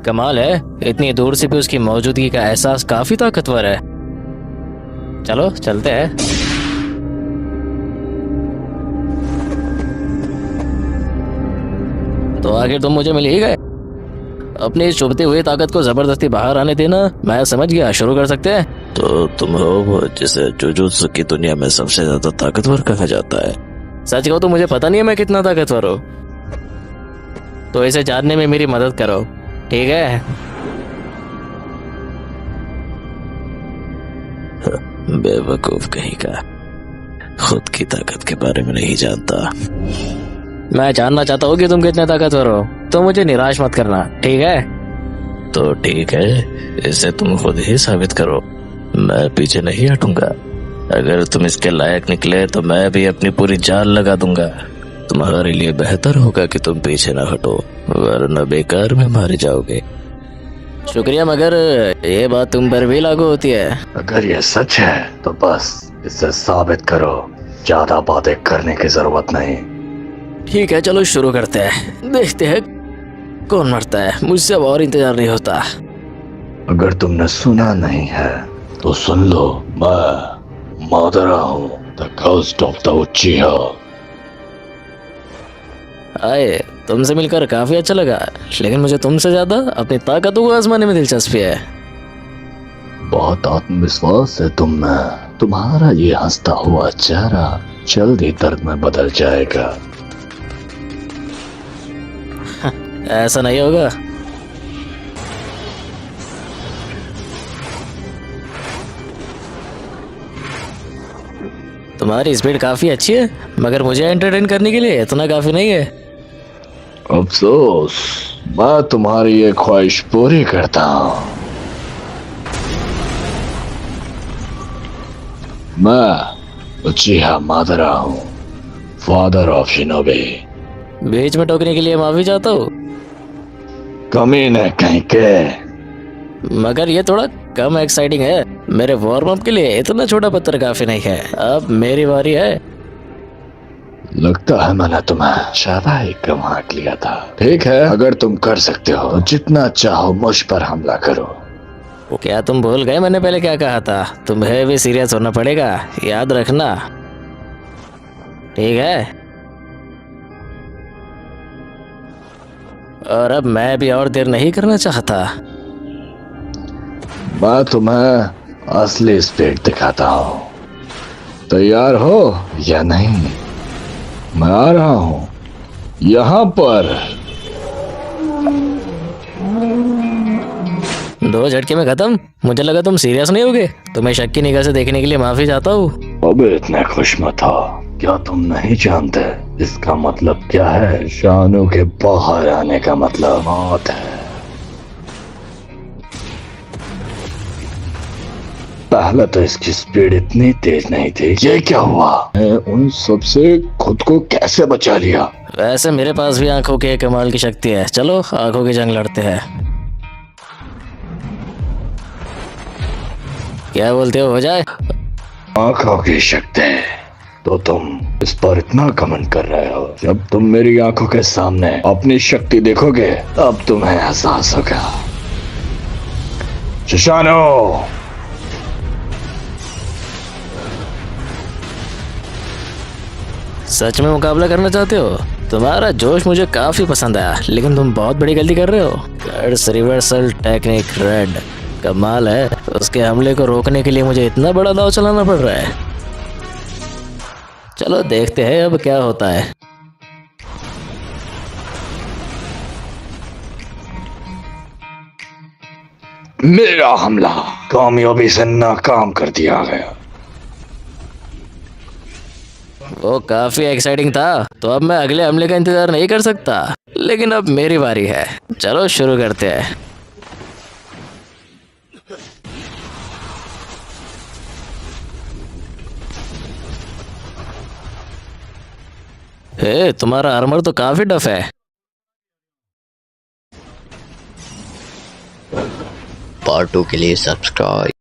कमाल है, इतनी दूर से भी उसकी मौजूदगी का एहसास काफी ताकतवर है। चलो चलते हैं। तो आखिर तुम मुझे मिल ही गए। अपनी इस चुभती हुई ताकत को जबरदस्ती बाहर आने देना, मैं समझ गया, शुरू कर सकते हैं। तो तुम हो वो जिसे जुजुत्सु की दुनिया में सबसे ज्यादा ताकतवर कहा जाता है। सच कहो तो मुझे पता नहीं है मैं कितना ताकतवर हूँ, तो इसे जानने में मेरी मदद करो, ठीक है? बेवकूफ कहीं का, खुद की ताकत के बारे में नहीं जानता। मैं जानना चाहता हूँ कि तुम कितने ताकतवर हो, तो मुझे निराश मत करना, ठीक है? तो ठीक है, इसे तुम खुद ही साबित करो, मैं पीछे नहीं हटूंगा। अगर तुम इसके लायक निकले तो मैं भी अपनी पूरी जान लगा दूंगा। तुम्हारे लिए बेहतर होगा कि तुम पीछे न हटो, वरना बेकार में मारे जाओगे। शुक्रिया, मगर ये बात तुम पर भी लागू होती है। अगर ये सच है तो बस इसे साबित करो, ज्यादा बातें करने की जरूरत नहीं। ठीक है, चलो शुरू करते हैं, देखते हैं कौन मरता है। मुझसे अब और इंतजार नहीं होता। अगर तुमने सुना नहीं है तो सुन लो, मैं मादरा हूँ, द घोस्ट ऑफ द उचिहा। आए, तुमसे मिलकर काफी अच्छा लगा, लेकिन मुझे तुमसे ज्यादा अपनी ताकतों को आजमाने में दिलचस्पी है। बहुत आत्मविश्वास है तुम में, तुम्हारा ये हंसता हुआ चेहरा जल्द ही दर्द में बदल जाएगा। ऐसा नहीं होगा। तुम्हारी स्पीड काफी अच्छी है, मगर मुझे एंटरटेन करने के लिए इतना काफी नहीं है। अफसोस, मैं तुम्हारी ये ख्वाहिश पूरी करता हूँ। मैं उचिहा मादरा हूँ, फादर ऑफ शिनोबी। बीच में टोकने के लिए माफी चाहता हूँ, कमीने कहीं के। मगर ये थोड़ा कम एक्साइटिंग है। मेरे वार्म अप के लिए इतना छोटा पत्थर काफी नहीं है। अब मेरी बारी है। लगता है मैंने तुम्हें ज्यादा ही कम आंक लिया था। ठीक है, अगर तुम कर सकते हो तो जितना चाहो मुझ पर हमला करो। क्या तुम भूल गए मैंने पहले क्या कहा था? तुम्हें भी सीरियस होना पड़ेगा, याद रखना, ठीक है? और अब मैं भी और देर नहीं करना चाहता। मैं तुम्हें असली स्पीड दिखाता हूँ। तैयार हो या नहीं? मैं आ रहा हूँ यहाँ पर। 2 झटके में खत्म। मुझे लगा तुम सीरियस नहीं होगे। तुम्हें शक की निगाह से देखने के लिए माफी चाहता हूँ। अब इतने खुश मत हो। क्या तुम नहीं जानते इसका मतलब क्या है? शानू के बाहर आने का मतलब मौत है। पहले तो इसकी स्पीड इतनी तेज नहीं थी। ये क्या हुआ? उन सबसे खुद को कैसे बचा लिया? वैसे मेरे पास भी आंखों के कमाल की शक्ति है। चलो आंखों की जंग लड़ते हैं। क्या बोलते हो जाए? आंखों की शक्ति? तो तुम इस पर इतना घमंड कर रहे हो। जब तुम मेरी आंखों के सामने अपनी शक्ति देखोगे तब तुम्हें एहसास होगा। शिशानो, सच में मुकाबला करना चाहते हो? तुम्हारा जोश मुझे काफी पसंद आया, लेकिन तुम बहुत बड़ी गलती कर रहे हो। रिवर्सल टेक्निक रेड, कमाल है। उसके हमले को रोकने के लिए मुझे इतना बड़ा दांव चलाना पड़ रहा है। चलो देखते हैं अब क्या होता है। मेरा हमला कामयाबी से नाकाम कर दिया गया। वो काफी एक्साइटिंग था, तो अब मैं अगले हमले का इंतजार नहीं कर सकता। लेकिन अब मेरी बारी है। चलो शुरू करते हैं। हे, तुम्हारा आर्मर तो काफी टफ है। पार्ट 2 के लिए सब्सक्राइब